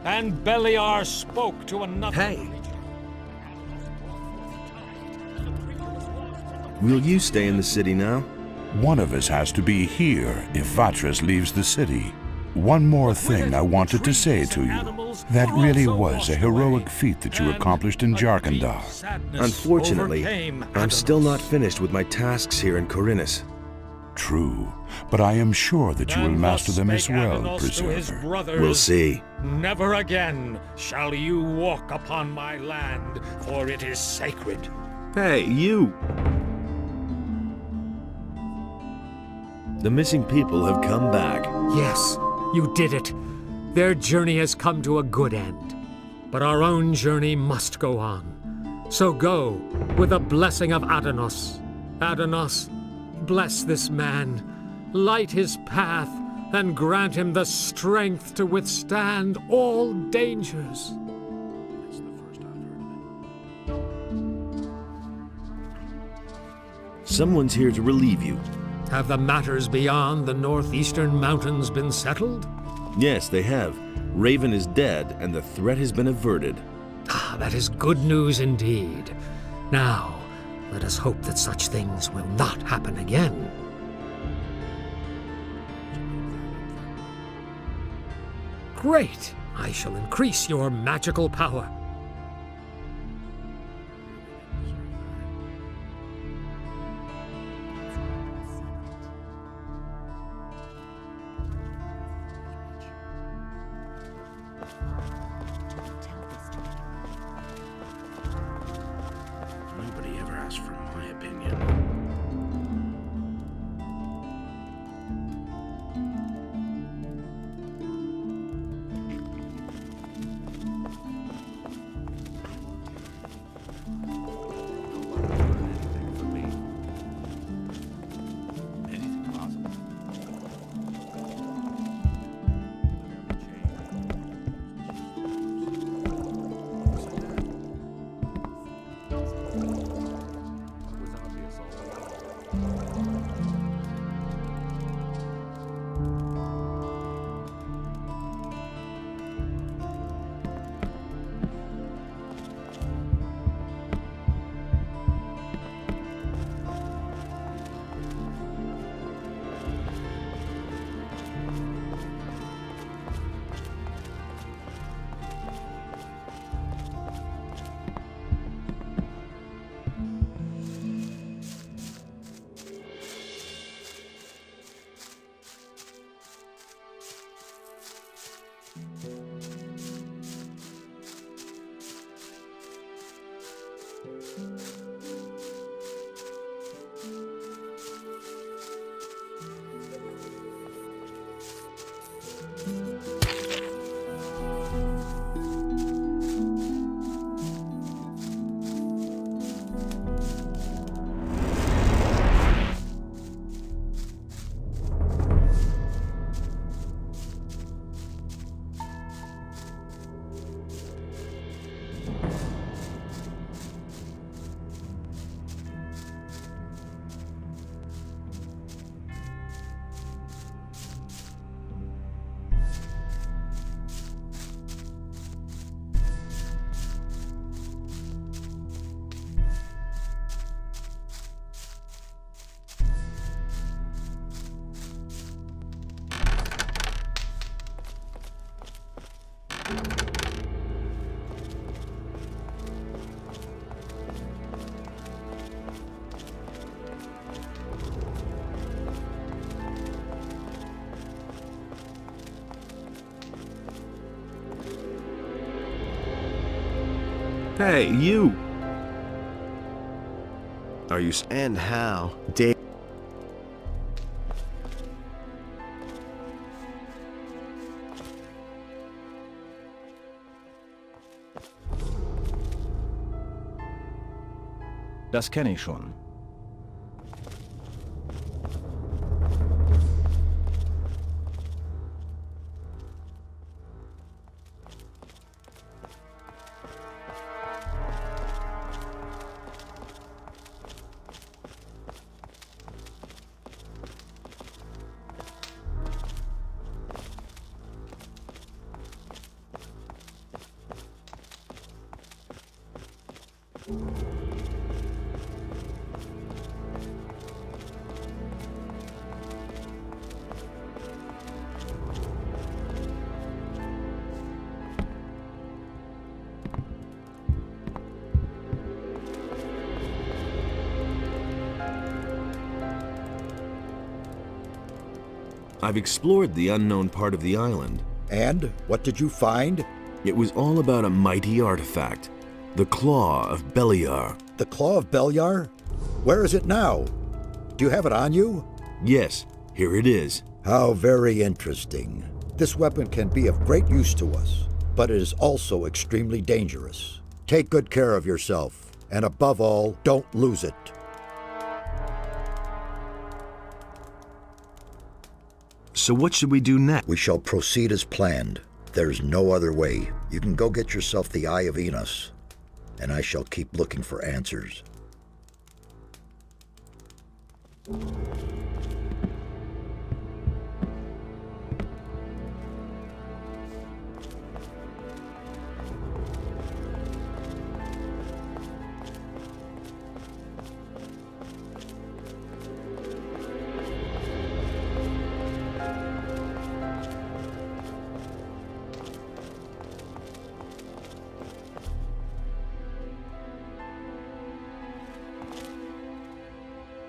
And Beliar spoke to another. Hey! Will you stay in the city now? One of us has to be here if Vatras leaves the city. One more thing I wanted to say to you. That really was a heroic feat that you accomplished in Jarkandar. Unfortunately, I'm still not finished with my tasks here in Khorinis. True, but I am sure that you will master them as well, Preserver. We'll see. Never again shall you walk upon my land, for it is sacred. Hey, you! The missing people have come back. Yes, you did it. Their journey has come to a good end. But our own journey must go on. So go, with the blessing of Adanos. Adanos, bless this man, light his path, and grant him the strength to withstand all dangers. That's the first I've heard of it. Someone's here to relieve you. Have the matters beyond the northeastern mountains been settled? Yes, they have. Raven is dead, and the threat has been averted. Ah, that is good news indeed. Now, let us hope that such things will not happen again. Great! I shall increase your magical power. Nobody ever asked for my opinion. Hey, you! Are you and how? Dave. Das kenne ich schon. I've explored the unknown part of the island. And what did you find? It was all about a mighty artifact, the Claw of Beliar. The Claw of Beliar? Where is it now? Do you have it on you? Yes, here it is. How very interesting. This weapon can be of great use to us, but it is also extremely dangerous. Take good care of yourself, and above all, don't lose it. So what should we do next? We shall proceed as planned. There's no other way. You can go get yourself the Eye of Enos, and I shall keep looking for answers.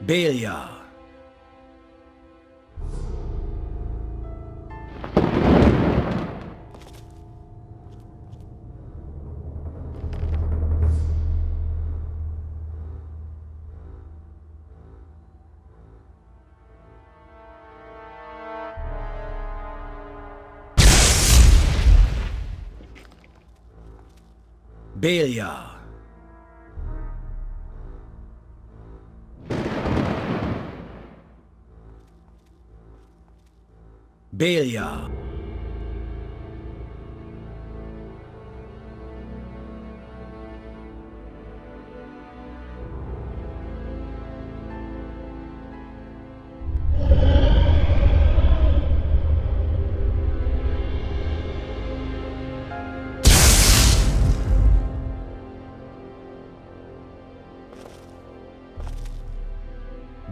Beliar. Beliar. Beliar.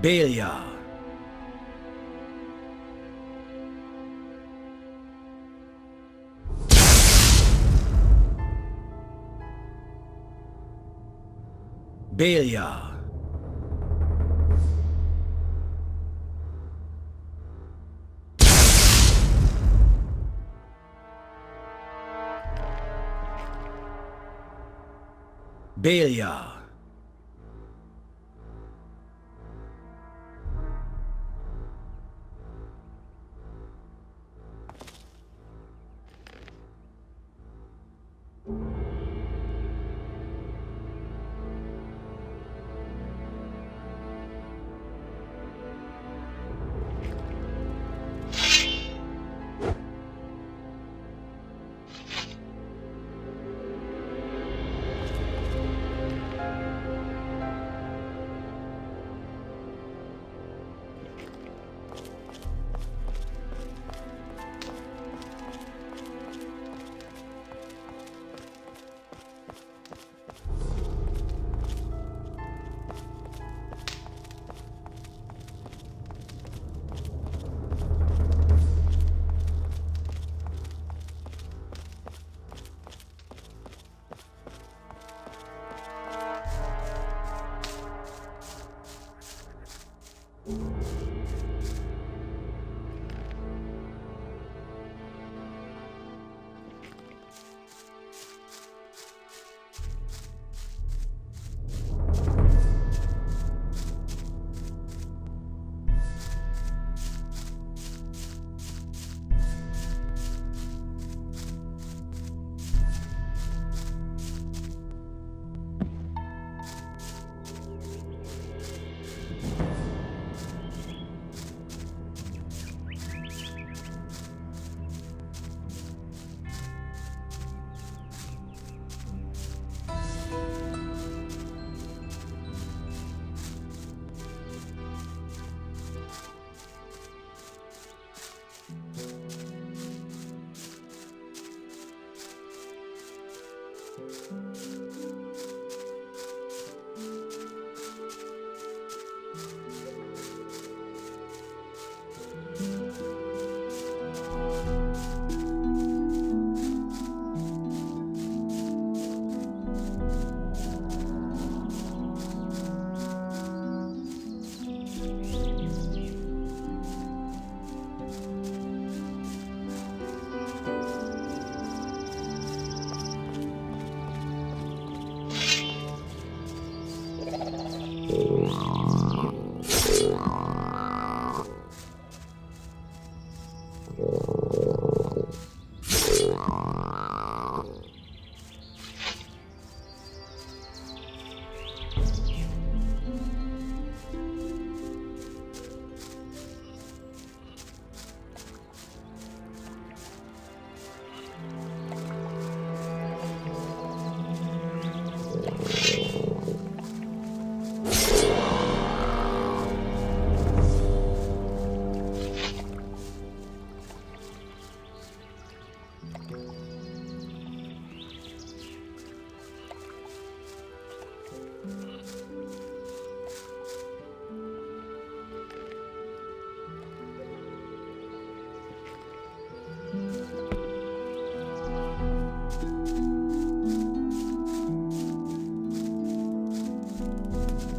Beliar. Beliar. Beliar.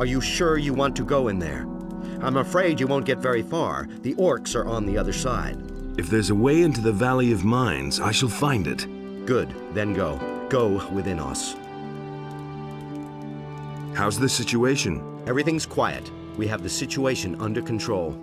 Are you sure you want to go in there? I'm afraid you won't get very far. The orcs are on the other side. If there's a way into the Valley of Mines, I shall find it. Good, then go. Go within us. How's the situation? Everything's quiet. We have the situation under control.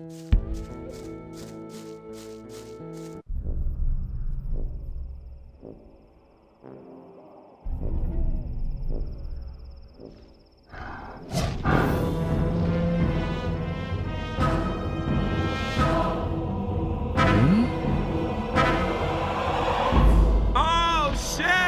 Oh, shit!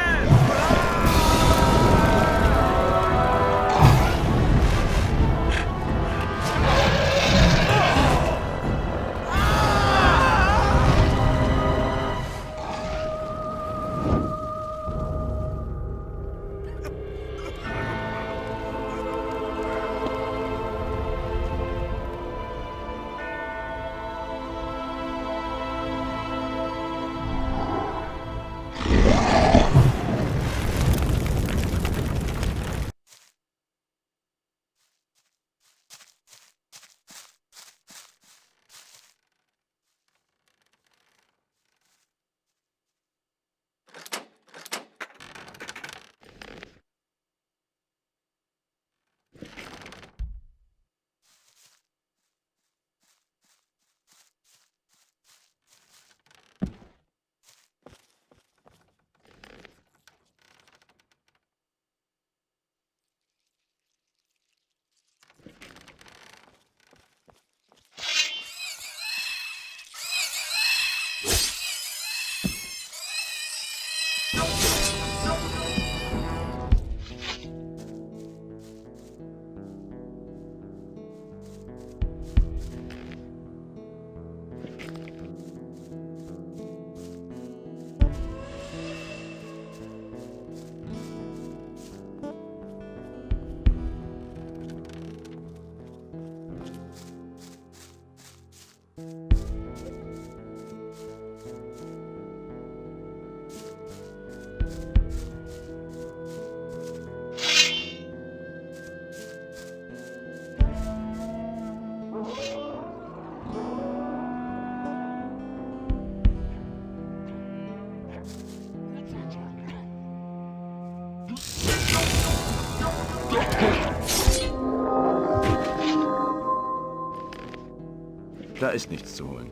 Da ist nichts zu holen.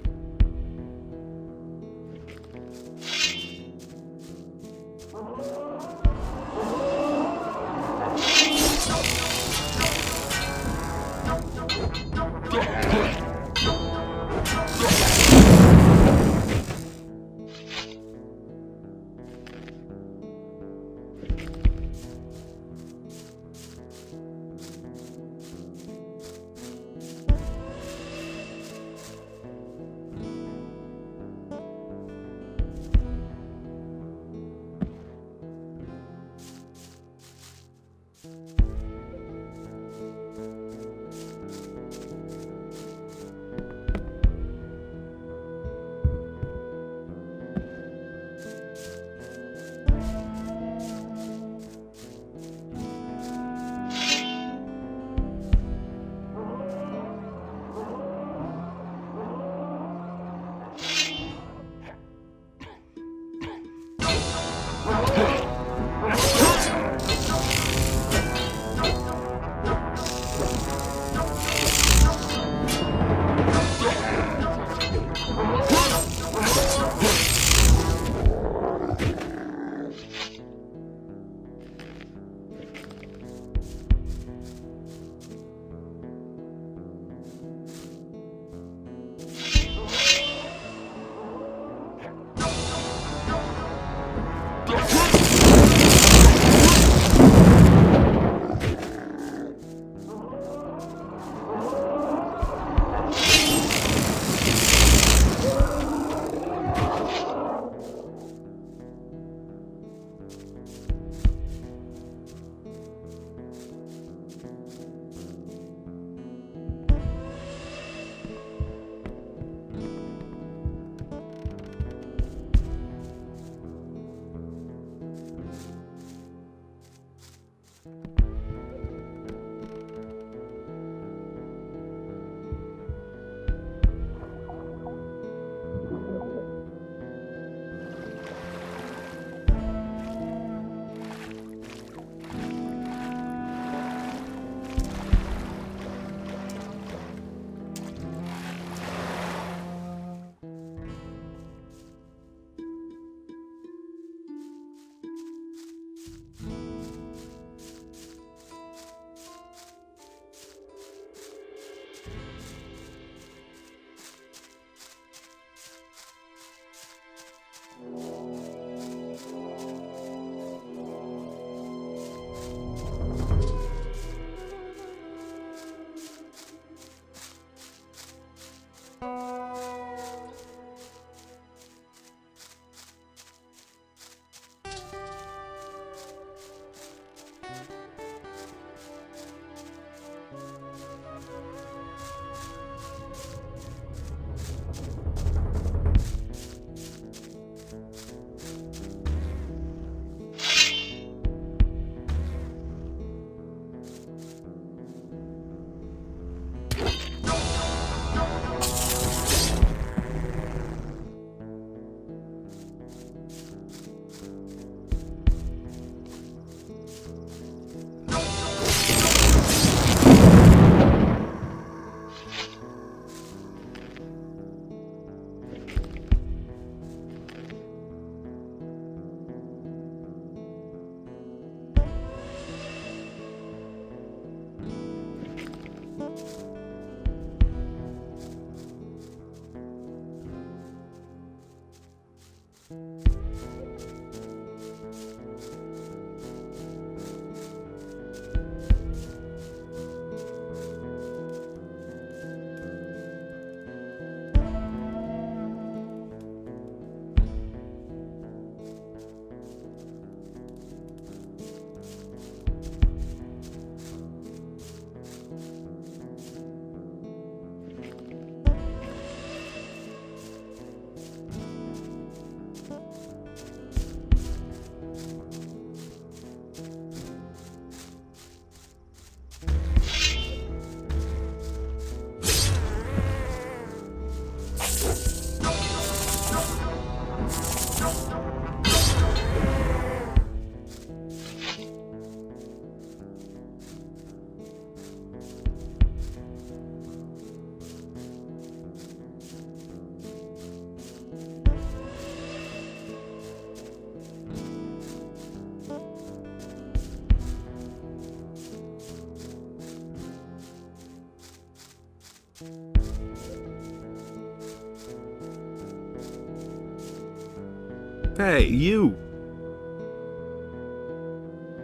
Hey, you!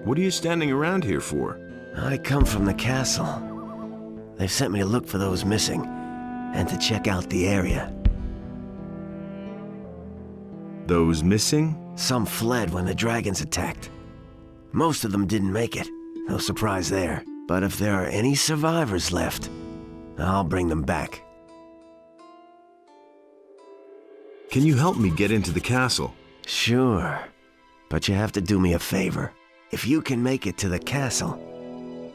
What are you standing around here for? I come from the castle. They've sent me to look for those missing, and to check out the area. Those missing? Some fled when the dragons attacked. Most of them didn't make it. No surprise there. But if there are any survivors left, I'll bring them back. Can you help me get into the castle? Sure, but you have to do me a favor. If you can make it to the castle,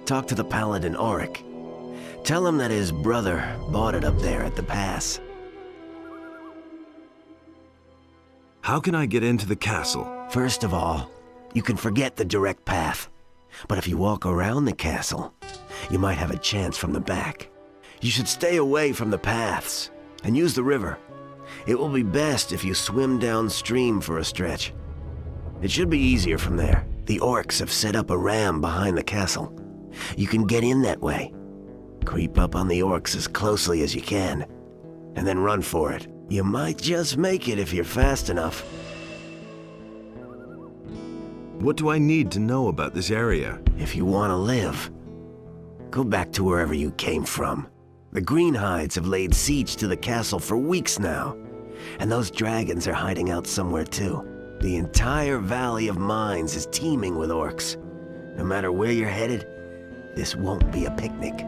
talk to the paladin Auric. Tell him that his brother bought it up there at the pass. How can I get into the castle? First of all, you can forget the direct path. But if you walk around the castle, you might have a chance from the back. You should stay away from the paths and use the river. It will be best if you swim downstream for a stretch. It should be easier from there. The orcs have set up a ram behind the castle. You can get in that way. Creep up on the orcs as closely as you can, and then run for it. You might just make it if you're fast enough. What do I need to know about this area? If you want to live, go back to wherever you came from. The Greenhides have laid siege to the castle for weeks now, and those dragons are hiding out somewhere too. The entire Valley of Mines is teeming with orcs. No matter where you're headed, this won't be a picnic.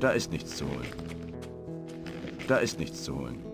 Da ist nichts zu holen. Da ist nichts zu holen.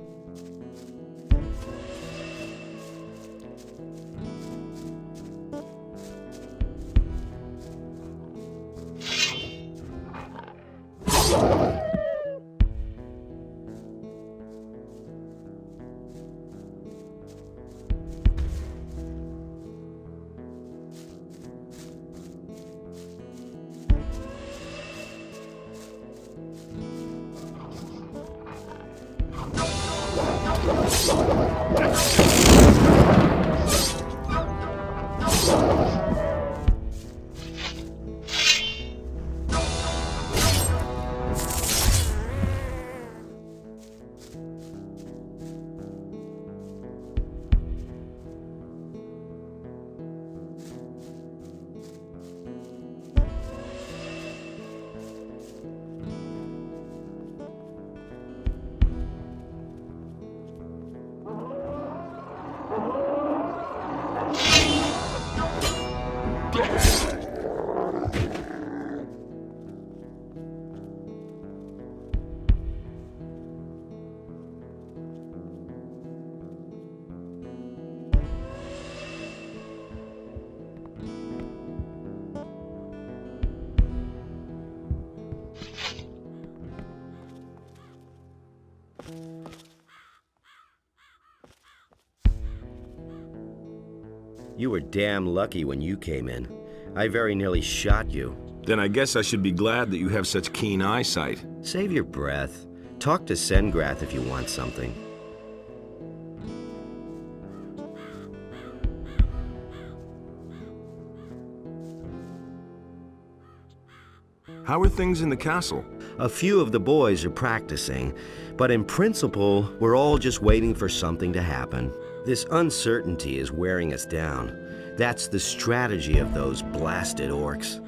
You were damn lucky when you came in. I very nearly shot you. Then I guess I should be glad that you have such keen eyesight. Save your breath. Talk to Sengrath if you want something. How are things in the castle? A few of the boys are practicing, but in principle, we're all just waiting for something to happen. This uncertainty is wearing us down. That's the strategy of those blasted orcs.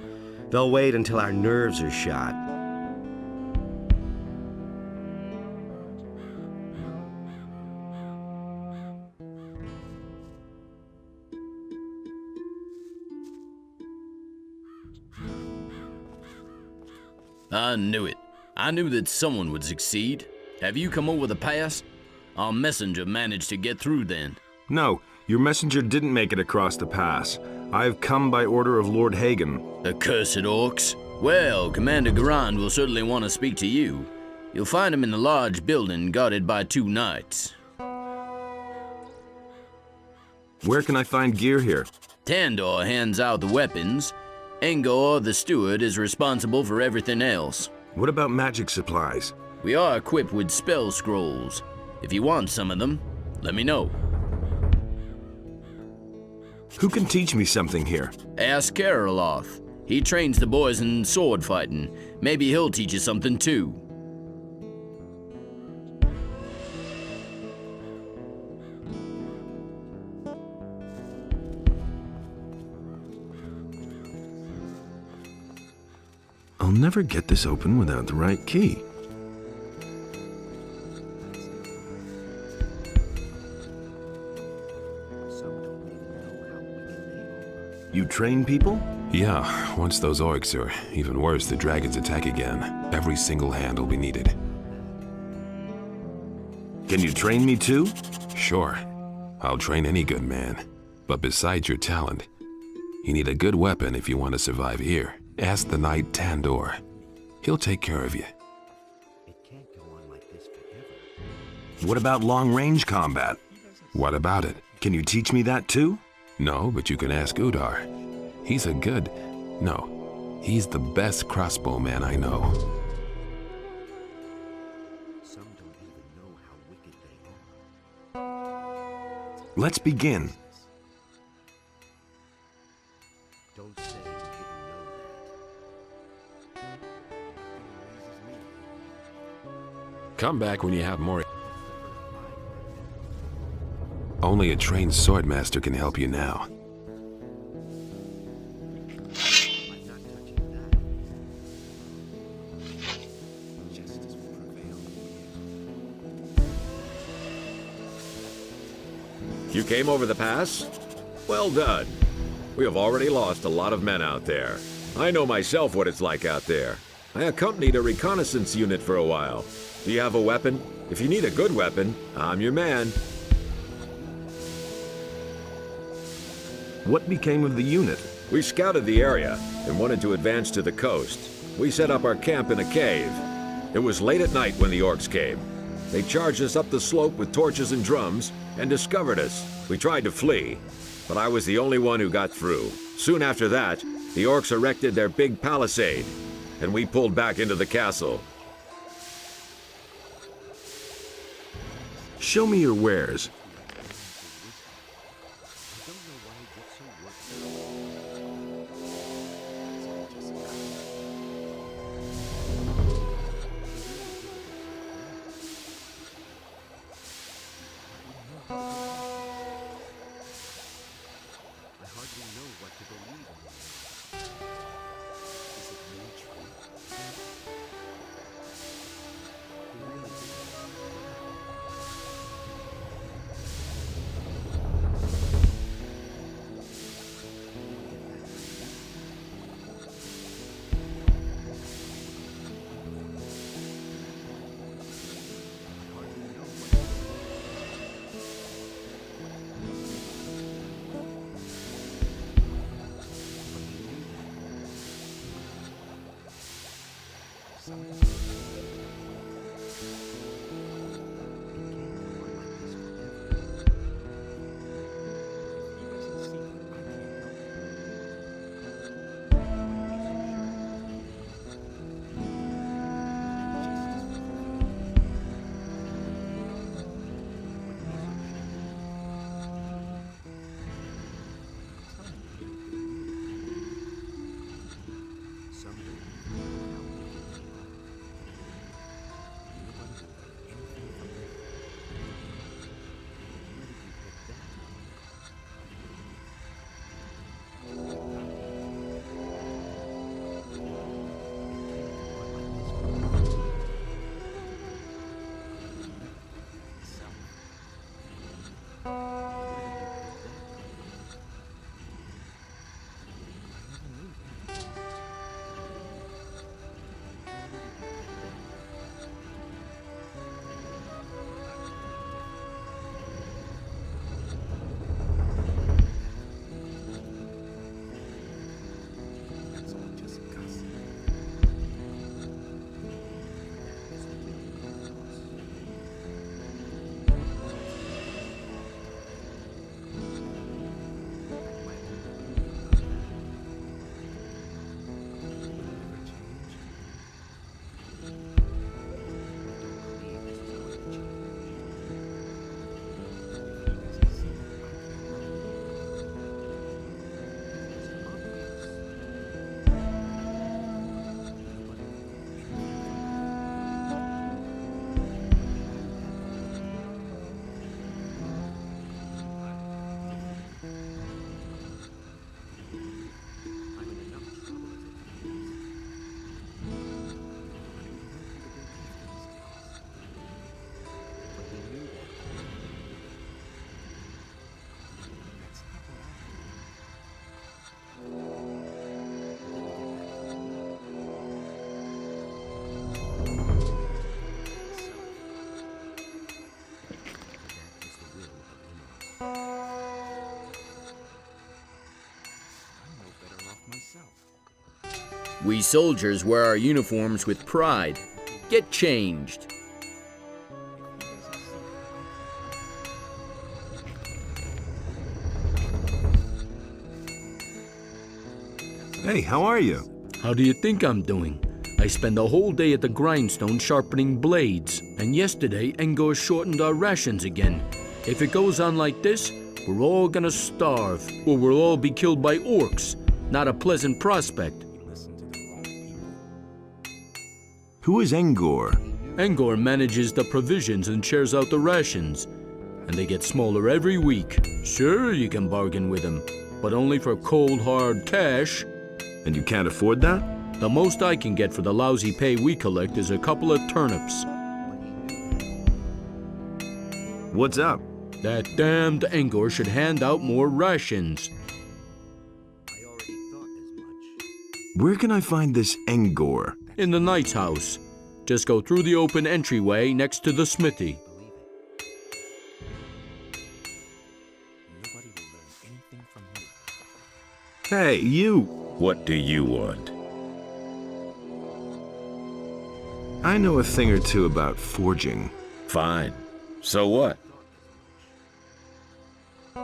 They'll wait until our nerves are shot. I knew it. I knew that someone would succeed. Have you come over the pass? Our messenger managed to get through then. No, your messenger didn't make it across the pass. I have come by order of Lord Hagen. Accursed orcs. Well, Commander Garand will certainly want to speak to you. You'll find him in the large building guarded by 2 knights. Where can I find gear here? Tandor hands out the weapons. Angor, the steward, is responsible for everything else. What about magic supplies? We are equipped with spell scrolls. If you want some of them, let me know. Who can teach me something here? Ask Karoloth. He trains the boys in sword fighting. Maybe he'll teach you something too. I'll never get this open without the right key. You train people? Yeah, once those orcs, or even worse, the dragons attack again, every single hand will be needed. Can you train me too? Sure. I'll train any good man. But besides your talent, you need a good weapon if you want to survive here. Ask the knight Tandor. He'll take care of you. It can't go on like this forever. What about long-range combat? What about it? Can you teach me that too? No, but you can ask Udar. He's the best crossbowman I know. Some don't even know how wicked they are. Let's begin. Don't say you didn't know that. Come back when you have more. Only a trained swordmaster can help you now. I'm not touching that. Justice will prevail. You came over the pass? Well done. We have already lost a lot of men out there. I know myself what it's like out there. I accompanied a reconnaissance unit for a while. Do you have a weapon? If you need a good weapon, I'm your man. What became of the unit? We scouted the area and wanted to advance to the coast. We set up our camp in a cave. It was late at night when the orcs came. They charged us up the slope with torches and drums and discovered us. We tried to flee, but I was the only one who got through. Soon after that, the orcs erected their big palisade, and we pulled back into the castle. Show me your wares. We soldiers wear our uniforms with pride. Get changed. Hey, how are you? How do you think I'm doing? I spend the whole day at the grindstone sharpening blades, and yesterday Engor shortened our rations again. If it goes on like this, we're all gonna starve, or we'll all be killed by orcs. Not a pleasant prospect. Who is Engor? Engor manages the provisions and shares out the rations, and they get smaller every week. Sure, you can bargain with him, but only for cold, hard cash. And you can't afford that? The most I can get for the lousy pay we collect is a couple of turnips. What's up? That damned Engor should hand out more rations. Where can I find this Engor? in the knight's house. Just go through the open entryway next to the smithy. Hey, you! What do you want? I know a thing or two about forging. Fine. So what?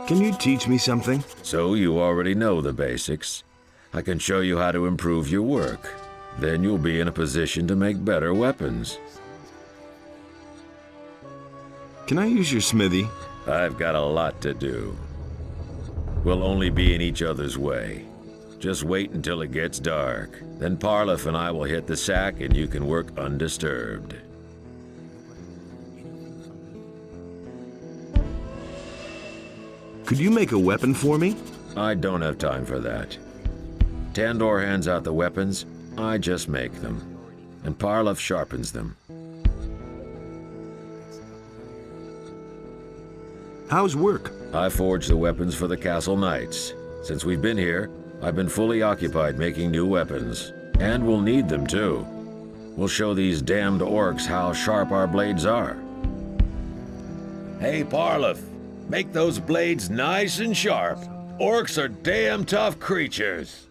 Can you teach me something? So you already know the basics. I can show you how to improve your work. Then you'll be in a position to make better weapons. Can I use your smithy? I've got a lot to do. We'll only be in each other's way. Just wait until it gets dark. Then Parlif and I will hit the sack and you can work undisturbed. Could you make a weapon for me? I don't have time for that. Tandor hands out the weapons, I just make them. And Parlif sharpens them. How's work? I forge the weapons for the castle knights. Since we've been here, I've been fully occupied making new weapons. And we'll need them too. We'll show these damned orcs how sharp our blades are. Hey, Parlif, make those blades nice and sharp. Orcs are damn tough creatures.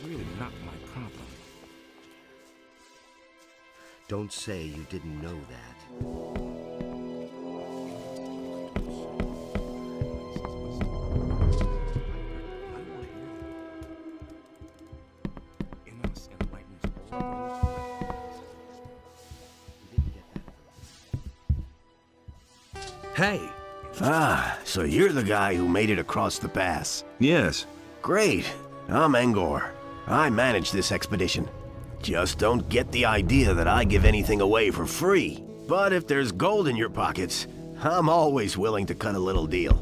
Really not my problem. Don't say you didn't know that. Hey! Ah, so you're the guy who made it across the pass. Yes. Great. I'm Engor. I manage this expedition. Just don't get the idea that I give anything away for free. But if there's gold in your pockets, I'm always willing to cut a little deal.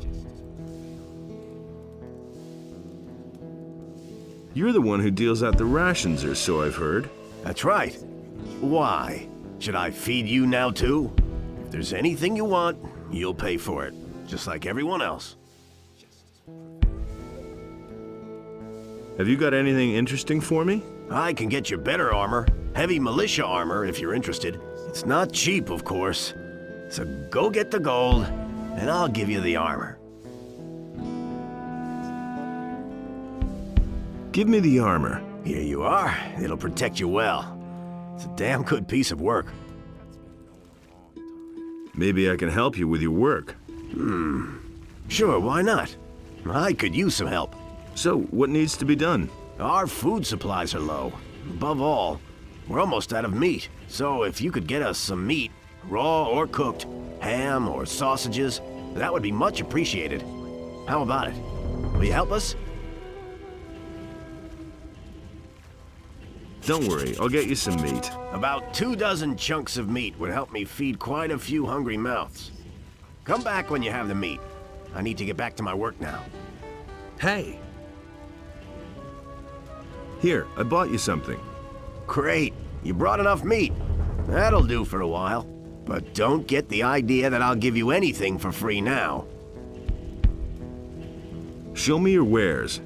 You're the one who deals out the rations, or so I've heard. That's right. Why? Should I feed you now too? If there's anything you want, you'll pay for it. Just like everyone else. Have you got anything interesting for me? I can get you better armor. Heavy militia armor, if you're interested. It's not cheap, of course. So go get the gold, and I'll give you the armor. Give me the armor. Here you are. It'll protect you well. It's a damn good piece of work. Maybe I can help you with your work. Sure, why not? I could use some help. So, what needs to be done? Our food supplies are low. Above all, we're almost out of meat. So if you could get us some meat, raw or cooked, ham or sausages, that would be much appreciated. How about it? Will you help us? Don't worry, I'll get you some meat. About 24 chunks of meat would help me feed quite a few hungry mouths. Come back when you have the meat. I need to get back to my work now. Hey! Here, I bought you something. Great. You brought enough meat. That'll do for a while. But don't get the idea that I'll give you anything for free now. Show me your wares.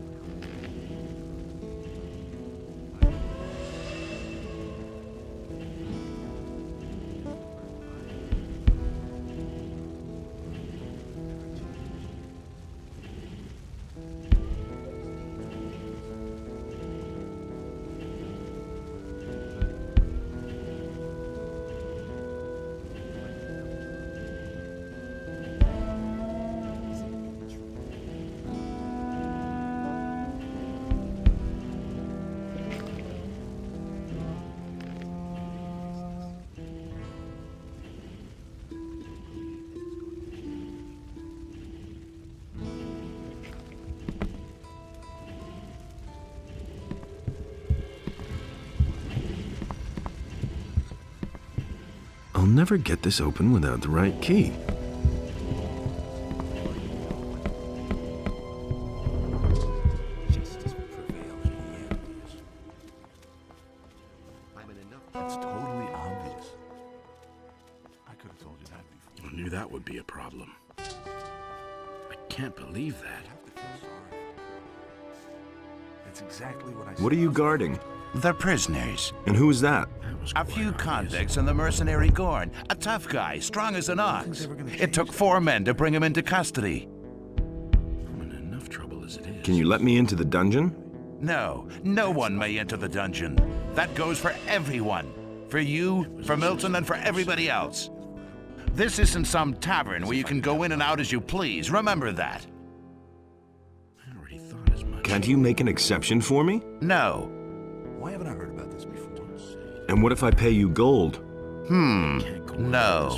I'll never get this open without the right key. That's totally obvious. I could have told you that before. I knew that would be a problem. can't believe that. That's exactly what I What are you guarding? The prisoners. And who's that? A few convicts and the mercenary Gorn. A tough guy, strong as an ox. It took 4 men to bring him into custody. I'm in enough trouble as it is. Can you let me into the dungeon? No, no one may enter the dungeon. That goes for everyone. For you, for Milton, and for everybody else. This isn't some tavern where you can go in and out as you please. Remember that. I already thought as much. Can't you make an exception for me? No. Why haven't I heard about this before? And what if I pay you gold? No.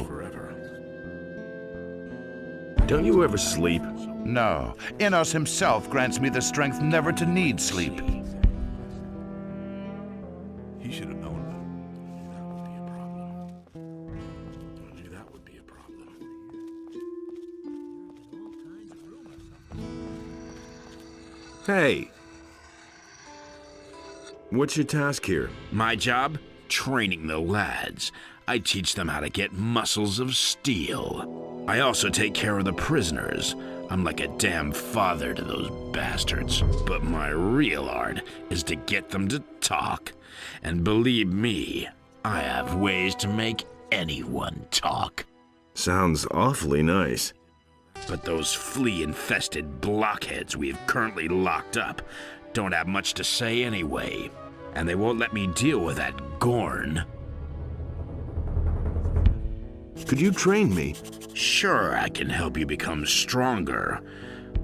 Don't you ever sleep? No. Innos himself grants me the strength never to need sleep. He should have known That would be a problem. Hey! What's your task here? My job? Training the lads. I teach them how to get muscles of steel. I also take care of the prisoners. I'm like a damn father to those bastards. But my real art is to get them to talk. And believe me, I have ways to make anyone talk. Sounds awfully nice. But those flea-infested blockheads we have currently locked up don't have much to say anyway. And they won't let me deal with that Gorn. Could you train me? Sure, I can help you become stronger,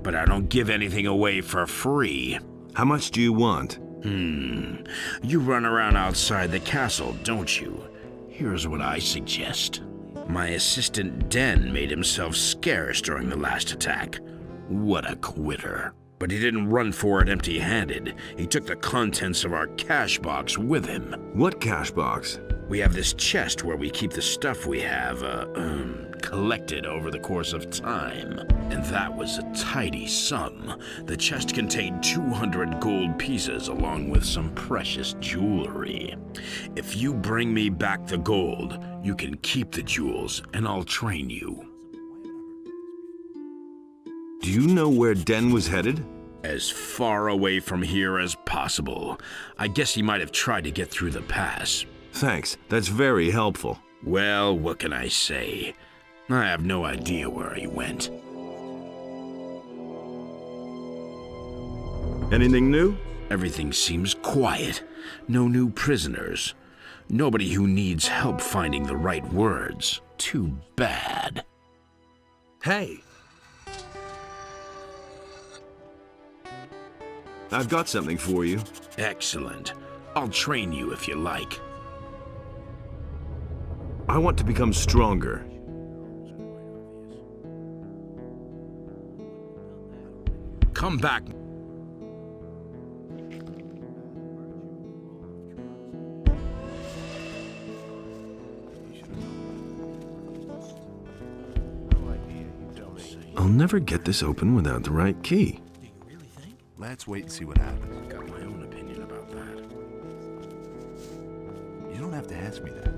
but I don't give anything away for free. How much do you want? You run around outside the castle, don't you? Here's what I suggest. My assistant Den made himself scarce during the last attack. What a quitter. But he didn't run for it empty-handed. He took the contents of our cash box with him. What cash box? We have this chest where we keep the stuff we have, collected over the course of time. And that was a tidy sum. The chest contained 200 gold pieces along with some precious jewelry. If you bring me back the gold, you can keep the jewels and I'll train you. Do you know where Den was headed? As far away from here as possible. I guess he might have tried to get through the pass. Thanks, that's very helpful. Well, what can I say? I have no idea where he went. Anything new? Everything seems quiet. No new prisoners. Nobody who needs help finding the right words. Too bad. Hey! I've got something for you. Excellent. I'll train you if you like. I want to become stronger. Come back. I'll never get this open without the right key. Let's wait and see what happens. Got my own opinion about that. You don't have to ask me that.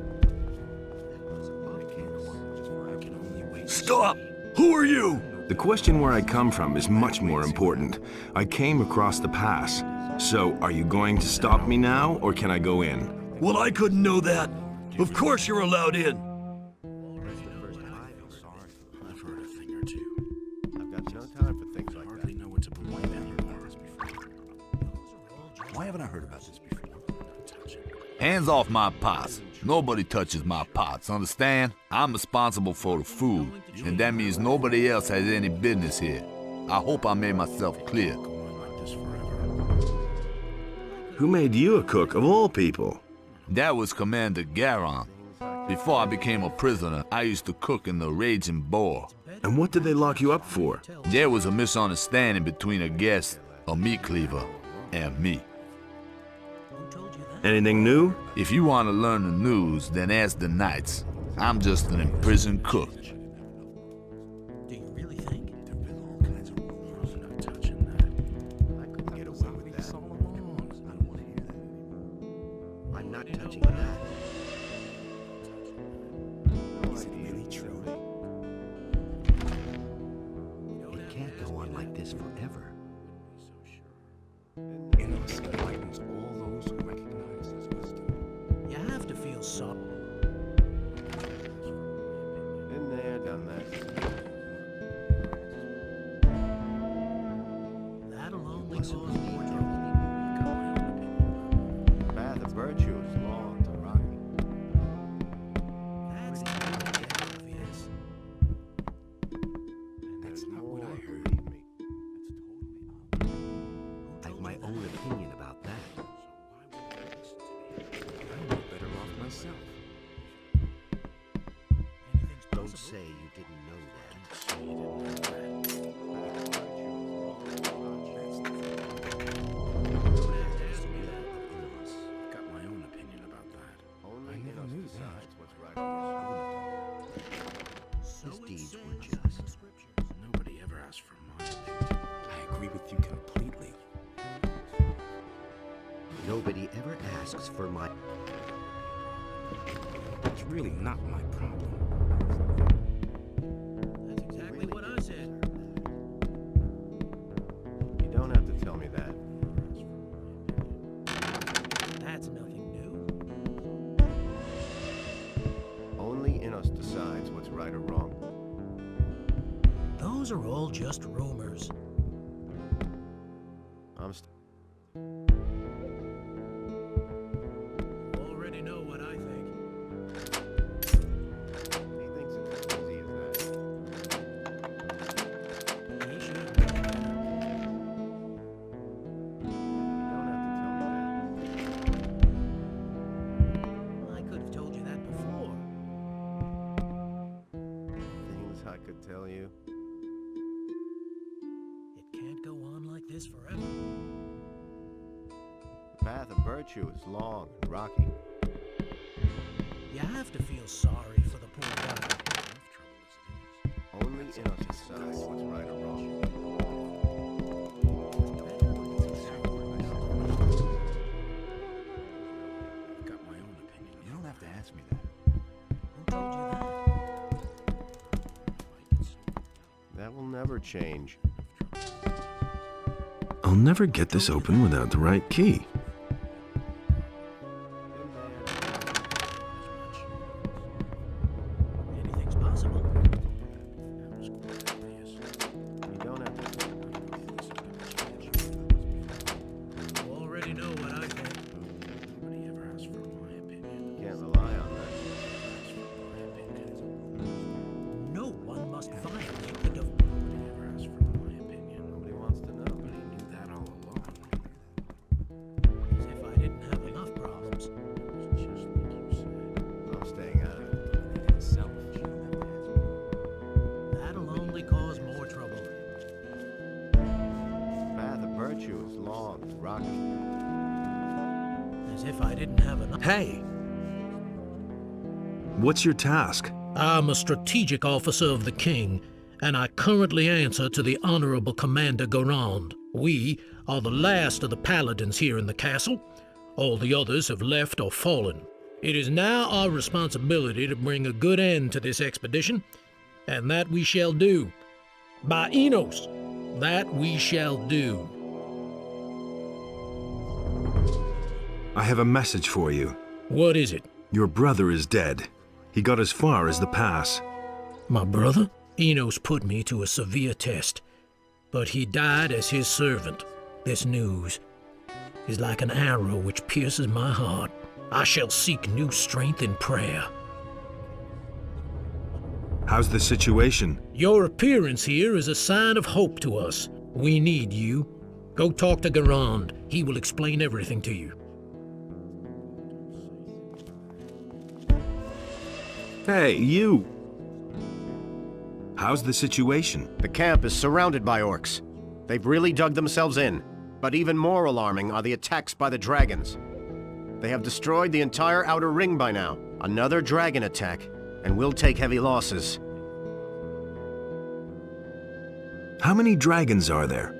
I can only wait. Stop! Who are you? The question where I come from is much more important. I came across the pass. So, are you going to stop me now, or can I go in? Well, I couldn't know that. Of course you're allowed in. I've heard a thing or two. I've got no time for things like Hardly know what to believe anymore. Why haven't I heard about this before? Hands off my pots. Nobody touches my pots, understand? I'm responsible for the food, and that means nobody else has any business here. I hope I made myself clear. Who made you a cook of all people? That was Commander Garon. Before I became a prisoner, I used to cook in the Raging Boar. And what did they lock you up for? There was a misunderstanding between a guest, a meat cleaver, and me. Anything new? If you want to learn the news, then ask the knights. I'm just an imprisoned cook. Do you really think? There have been all kinds of rumors not touching that. I couldn't get away with this all along. I don't want to hear that. I'm not touching that. Is it really true? It can't go myself. Don't say you didn't know that. Got my own opinion about that. Only Enos decides what's right or wrong. His deeds were just. Nobody ever asked for my opinion. I agree with you completely. Nobody ever asks for my... It's really not my problem. That's exactly what I said. You don't have to tell me that. That's nothing new. Only Enos decides what's right or wrong. Those are all just rumors. I'm Already know what I think. He thinks it's as easy as that. He should. I could have told you that before. Things I could tell you. It can't go on like this forever. The path of virtue is long and rocky. You have to feel sorry for the poor guy. Only Enos decides what's right or wrong. Got my own opinion. You don't have to ask me that. Who told you that? That will never change. I'll never get this open without the right key. Anything's possible. You don't have to. You already know what I think. Nobody ever asked for my opinion. Can't rely on that. No one must violate the divorce. Nobody ever asked for my opinion. Nobody wants to know. Nobody knew that all along. As if I didn't have enough problems. Just like you said. I'm staying out of it. That'll only cause more trouble. The path of virtue is long and rocky. As if I didn't have enough. Hey! What's your task? I'm a strategic officer of the king, and I currently answer to the Honorable Commander Garand. We are the last of the paladins here in the castle. All the others have left or fallen. It is now our responsibility to bring a good end to this expedition, and that we shall do. By Enos, that we shall do. I have a message for you. What is it? Your brother is dead. He got as far as the pass. My brother? Enos put me to a severe test, but he died as his servant. This news is like an arrow which pierces my heart. I shall seek new strength in prayer. How's the situation? Your appearance here is a sign of hope to us. We need you. Go talk to Garand. He will explain everything to you. Hey, you! How's the situation? The camp is surrounded by orcs. They've really dug themselves in. But even more alarming are the attacks by the dragons. They have destroyed the entire outer ring by now. Another dragon attack, and we'll take heavy losses. How many dragons are there?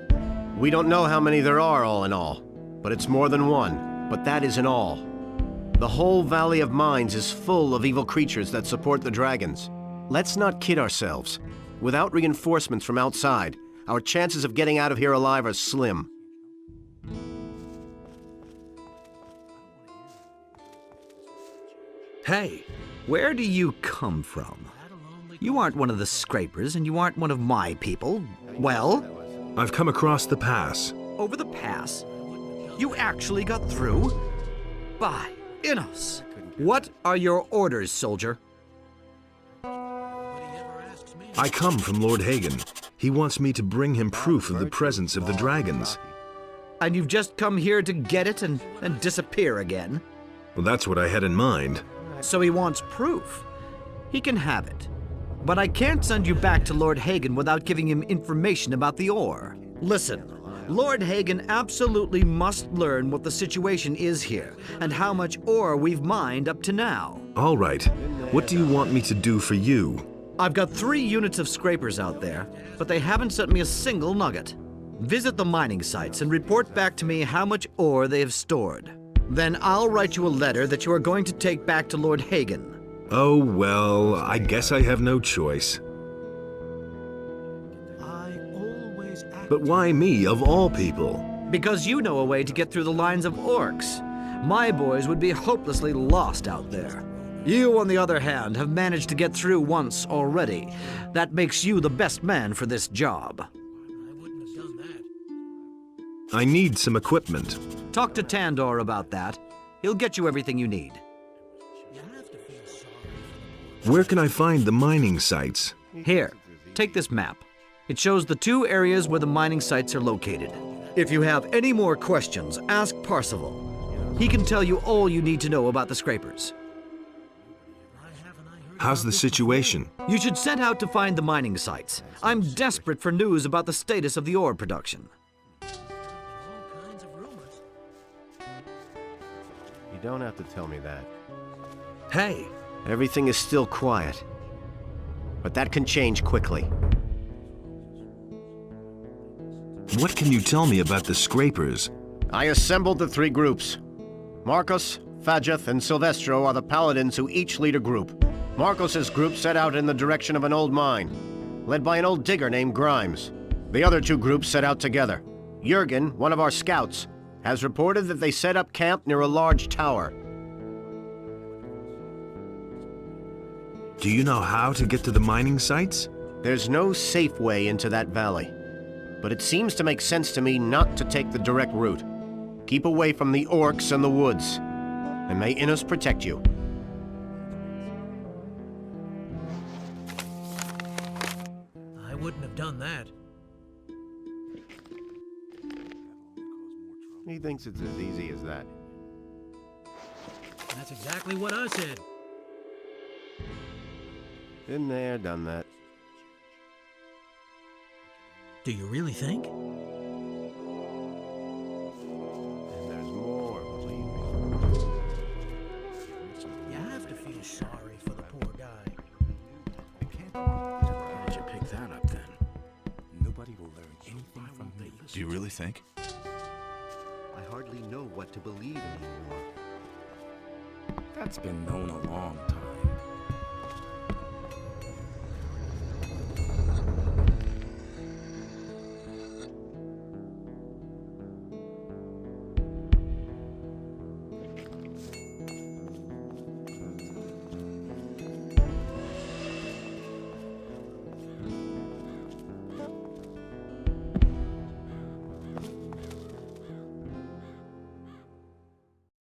We don't know how many there are all in all, but it's more than one. But that isn't all. The whole Valley of Mines is full of evil creatures that support the dragons. Let's not kid ourselves. Without reinforcements from outside, our chances of getting out of here alive are slim. Hey, where do you come from? You aren't one of the scrapers, and you aren't one of my people. Well? I've come across the pass. Over the pass? You actually got through? By Enos! What are your orders, soldier? I come from Lord Hagen. He wants me to bring him proof of the presence of the dragons. And you've just come here to get it and disappear again? Well, that's what I had in mind. So he wants proof. He can have it. But I can't send you back to Lord Hagen without giving him information about the ore. Listen, Lord Hagen absolutely must learn what the situation is here, and how much ore we've mined up to now. All right. What do you want me to do for you? I've got 3 units of scrapers out there, but they haven't sent me a single nugget. Visit the mining sites and report back to me how much ore they have stored. Then I'll write you a letter that you are going to take back to Lord Hagen. Oh, well, I guess I have no choice. But why me, of all people? Because you know a way to get through the lines of orcs. My boys would be hopelessly lost out there. You, on the other hand, have managed to get through once already. That makes you the best man for this job. I need some equipment. Talk to Tandor about that. He'll get you everything you need. Where can I find the mining sites? Here, take this map. It shows the 2 areas where the mining sites are located. If you have any more questions, ask Parsival. He can tell you all you need to know about the scrapers. How's the situation? You should set out to find the mining sites. I'm desperate for news about the status of the ore production. You don't have to tell me that. Hey! Everything is still quiet. But that can change quickly. What can you tell me about the scrapers? I assembled the 3 groups. Marcos, Fajeth, and Silvestro are the paladins who each lead a group. Marcos's group set out in the direction of an old mine, led by an old digger named Grimes. The other 2 groups set out together. Jurgen, one of our scouts, has reported that they set up camp near a large tower. Do you know how to get to the mining sites? There's no safe way into that valley, but it seems to make sense to me not to take the direct route. Keep away from the orcs and the woods, and may Innos protect you. I wouldn't have done that. He thinks it's as easy as that. That's exactly what I said. Been there, done that. Do you really think? And there's more, believe me. You have to feel sorry for the poor guy. Why did you pick that up then? Nobody will learn anything from me. Do you really think? I hardly know what to believe anymore. That's been known a long time.